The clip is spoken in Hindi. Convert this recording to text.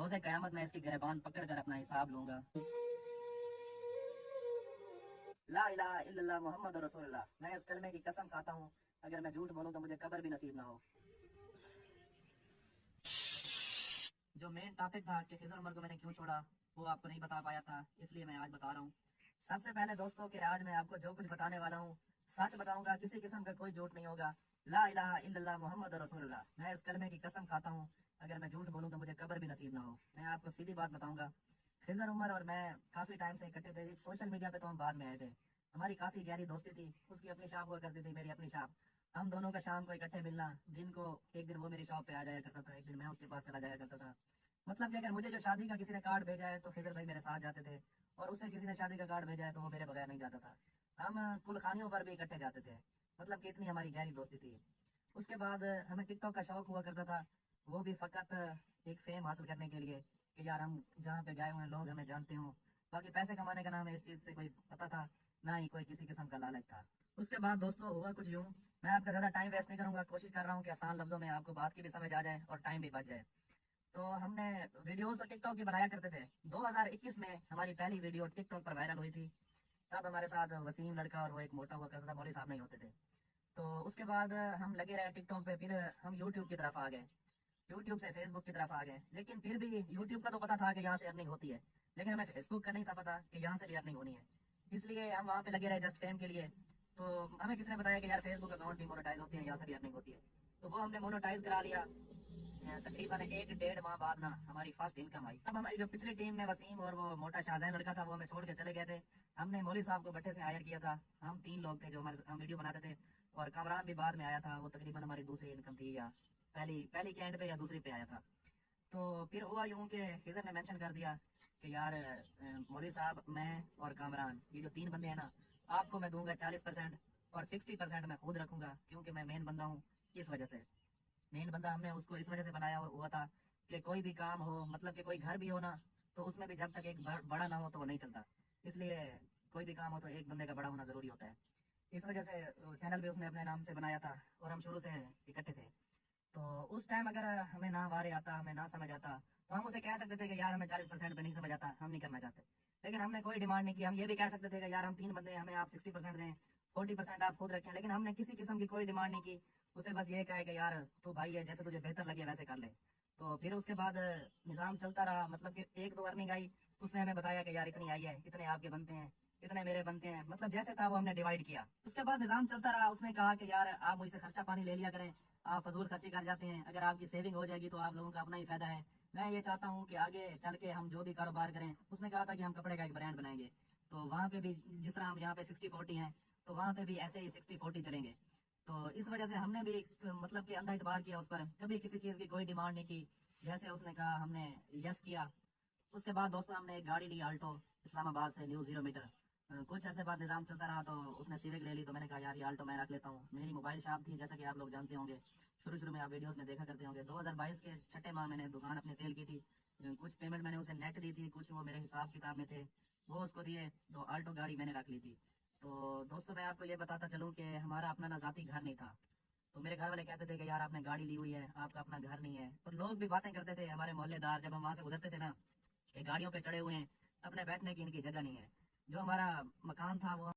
रोज़े क़यामत में इसकी गिरबान पकड़ कर अपना हिसाब लूंगा। ला इलाहा इल्लल्लाह मोहम्मद रसूलुल्लाह। मैं इस कलमे की कसम खाता हूँ, अगर मैं झूठ बोलूँ तो मुझे कब्र भी नसीब ना हो। जो मेन टॉपिक था कि खिज़र उमर को मैंने क्यों छोड़ा, वो आपको नहीं बता पाया था, इसलिए मैं आज बता रहा हूँ। सबसे पहले दोस्तों कि आज मैं आपको जो कुछ बताने वाला हूँ सच बताऊंगा, किसी किस्म का कोई झूठ नहीं होगा। ला इलाहा इल्लल्लाह मोहम्मद रसूलुल्लाह। मैं इस कलमे की कसम खाता हूँ, अगर मैं झूठ बोलूँ तो मुझे कब्र भी नसीब ना हो। मैं आपको सीधी बात बताऊंगा, खिज़र उमर और मैं काफ़ी टाइम से इकट्ठे थे। सोशल मीडिया पे तो हम बाद में आए थे। हमारी काफ़ी गहरी दोस्ती थी। उसकी अपनी शॉप हुआ करती थी, मेरी अपनी शॉप। हम दोनों का शाम को इकट्ठे मिलना, दिन को एक दिन वो मेरी शॉप पे आ जाया करता था, एक दिन मैं उसके पास चला जाया करता था। मतलब कि अगर मुझे जो शादी का किसी ने कार्ड भेजा है तो खिज़र भाई मेरे साथ जाते थे, और उसे किसी ने शादी का कार्ड भेजा है तो वो मेरे बगैर नहीं जाता था। हम कुलखानियों पर भी इकट्ठे जाते थे। मतलब कि इतनी हमारी गहरी दोस्ती थी। उसके बाद हमें टिकटॉक का शौक हुआ करता था, वो भी फ़कत एक फेम हासिल करने के लिए कि यार हम जहाँ पे गए हुए हैं लोग हमें जानते हों। बाकी पैसे कमाने का नाम इस चीज़ से कोई पता था ना, ही कोई किसी किस्म का लालच था। उसके बाद दोस्तों हुआ कुछ यूँ, मैं आपका ज़्यादा टाइम वेस्ट नहीं करूँगा, कोशिश कर रहा हूँ कि आसान लफ्ज़ों में आपको बात की भी समझ आ जाए और टाइम भी बच जाए। तो हमने वीडियोस तो टिकटॉक की बनाया करते थे। 2021 में हमारी पहली वीडियो टिकटॉक पर वायरल हुई थी। तब हमारे साथ वसीम लड़का और वो एक मोटा हुआ करता था, मौलवी साहब नहीं होते थे। तो उसके बाद हम लगे रहे टिकटॉक पे, फिर हम यूट्यूब की तरफ आ गए, यूट्यूब से फेसबुक की तरफ आ गए। लेकिन फिर भी यूट्यूब का तो पता था कि यहाँ से अर्निंग होती है, लेकिन हमें फेसबुक का नहीं था पता कि यहाँ से भी अर्निंग होनी है। इसलिए हम वहाँ पे लगे रहे जस्ट फेम के लिए। तो हमें किसी ने बताया कि यार फेसबुक अकाउंट भी मोनेटाइज होती है, यहाँ से भी अर्निंग होती है। तो वो हमने मोनेटाइज करा लिया। तकरीबन एक डेढ़ माह बाद ना हमारी फर्स्ट इनकम आई। अब हमारी जो पिछली टीम में वसीम और वो मोटा शाहजैन लड़का था वो हमें छोड़ के चले गए थे। हमने मौलवी साहब को भट्टे से हायर किया था। हम 3 लोग थे जो हमारे हम वीडियो बनाते थे, और कामरान भी बाद में आया था। वो तकरीबन हमारी दूसरी इनकम थी, या पहली पहली के एंड पे या दूसरी पे आया था। तो फिर हुआ यूँ कि खिज़र ने मेंशन कर दिया कि यार मौलवी साहब, मैं और कामरान, ये जो 3 बंदे हैं ना, आपको मैं दूंगा 40%, और 60% मैं खुद रखूंगा, क्योंकि मैं मेन बंदा हूँ। इस वजह से मेन बंदा हमने उसको इस वजह से बनाया हुआ था कि कोई भी काम हो, मतलब कि कोई घर भी हो ना, तो उसमें भी जब तक एक बड़ा ना हो तो वो नहीं चलता। इसलिए कोई भी काम हो तो एक बंदे का बड़ा होना ज़रूरी होता है। इस वजह से चैनल भी उसने अपने नाम से बनाया था, और हम शुरू से इकट्ठे थे। तो उस टाइम अगर हमें ना वारे आता, हमें ना समझ आता, तो हम उसे कह सकते थे कि यार हमें 40% पे नहीं समझ आता, हम नहीं करना चाहते। लेकिन हमने कोई डिमांड नहीं की। हम ये भी कह सकते थे कि यार हम 3 बंदे हैं, हमें आप 60% दें, 40% आप खुद रखें। लेकिन हमने किसी किस्म की कोई डिमांड नहीं की। उसे बस ये कहा कि यार तू भाई है, जैसे तुझे बेहतर लगे वैसे कर ले। तो फिर उसके बाद निज़ाम चलता रहा। मतलब कि 1-2 अर्निंग आई, उसने हमें बताया कि यार इतनी आई है, इतने आपके बनते हैं, इतने मेरे बनते हैं। मतलब जैसे था वो हमने डिवाइड किया। उसके बाद निज़ाम चलता रहा। उसने कहा कि यार आप मुझसे खर्चा पानी ले लिया करें, आप फजूल खर्ची कर जाते हैं, अगर आपकी सेविंग हो जाएगी तो आप लोगों का अपना ही फायदा है। मैं ये चाहता हूँ कि आगे चल के हम जो भी कारोबार करें, उसने कहा था कि हम कपड़े का एक ब्रांड बनाएंगे। तो वहाँ पे भी जिस तरह हम यहाँ पे 60-40 हैं, तो वहाँ पे भी ऐसे ही 60-40 चलेंगे। तो इस वजह से हमने भी मतलब कि अंधा इतबार किया उस पर, कभी किसी चीज़ की कोई डिमांड नहीं की। जैसे उसने कहा हमने यस किया। उसके बाद दोस्तों हमने एक गाड़ी ली आल्टो, इस्लामाबाद से, न्यू 0 मीटर। कुछ ऐसे बाद निज़ाम चलता रहा तो उसने सिविक ले ली। तो मैंने कहा यार ये आल्टो मैं रख लेता हूँ। मेरी मोबाइल शॉप थी, जैसा कि आप लोग जानते होंगे, शुरू शुरू में आप वीडियोस में देखा करते होंगे। 2022 के छठे माह मैंने दुकान अपनी सेल की थी। कुछ पेमेंट मैंने उसे नेट दी थी, कुछ वो मेरे हिसाब किताब में थे, वो उसको दिए। तो आल्टो गाड़ी मैंने रख ली थी। तो दोस्तों मैं आपको ये बताता चलूँ कि हमारा अपना ना ज़ाती घर नहीं था। तो मेरे घर वाले कहते थे कि यार आपने गाड़ी ली हुई है, आपका अपना घर नहीं है। और लोग भी बातें करते थे, हमारे मोहल्लेदार, जब हम वहाँ से गुजरते थे ना, कि गाड़ियों पे चढ़े हुए हैं, अपने बैठने की इनकी जगह नहीं है। जो हमारा मकान था वो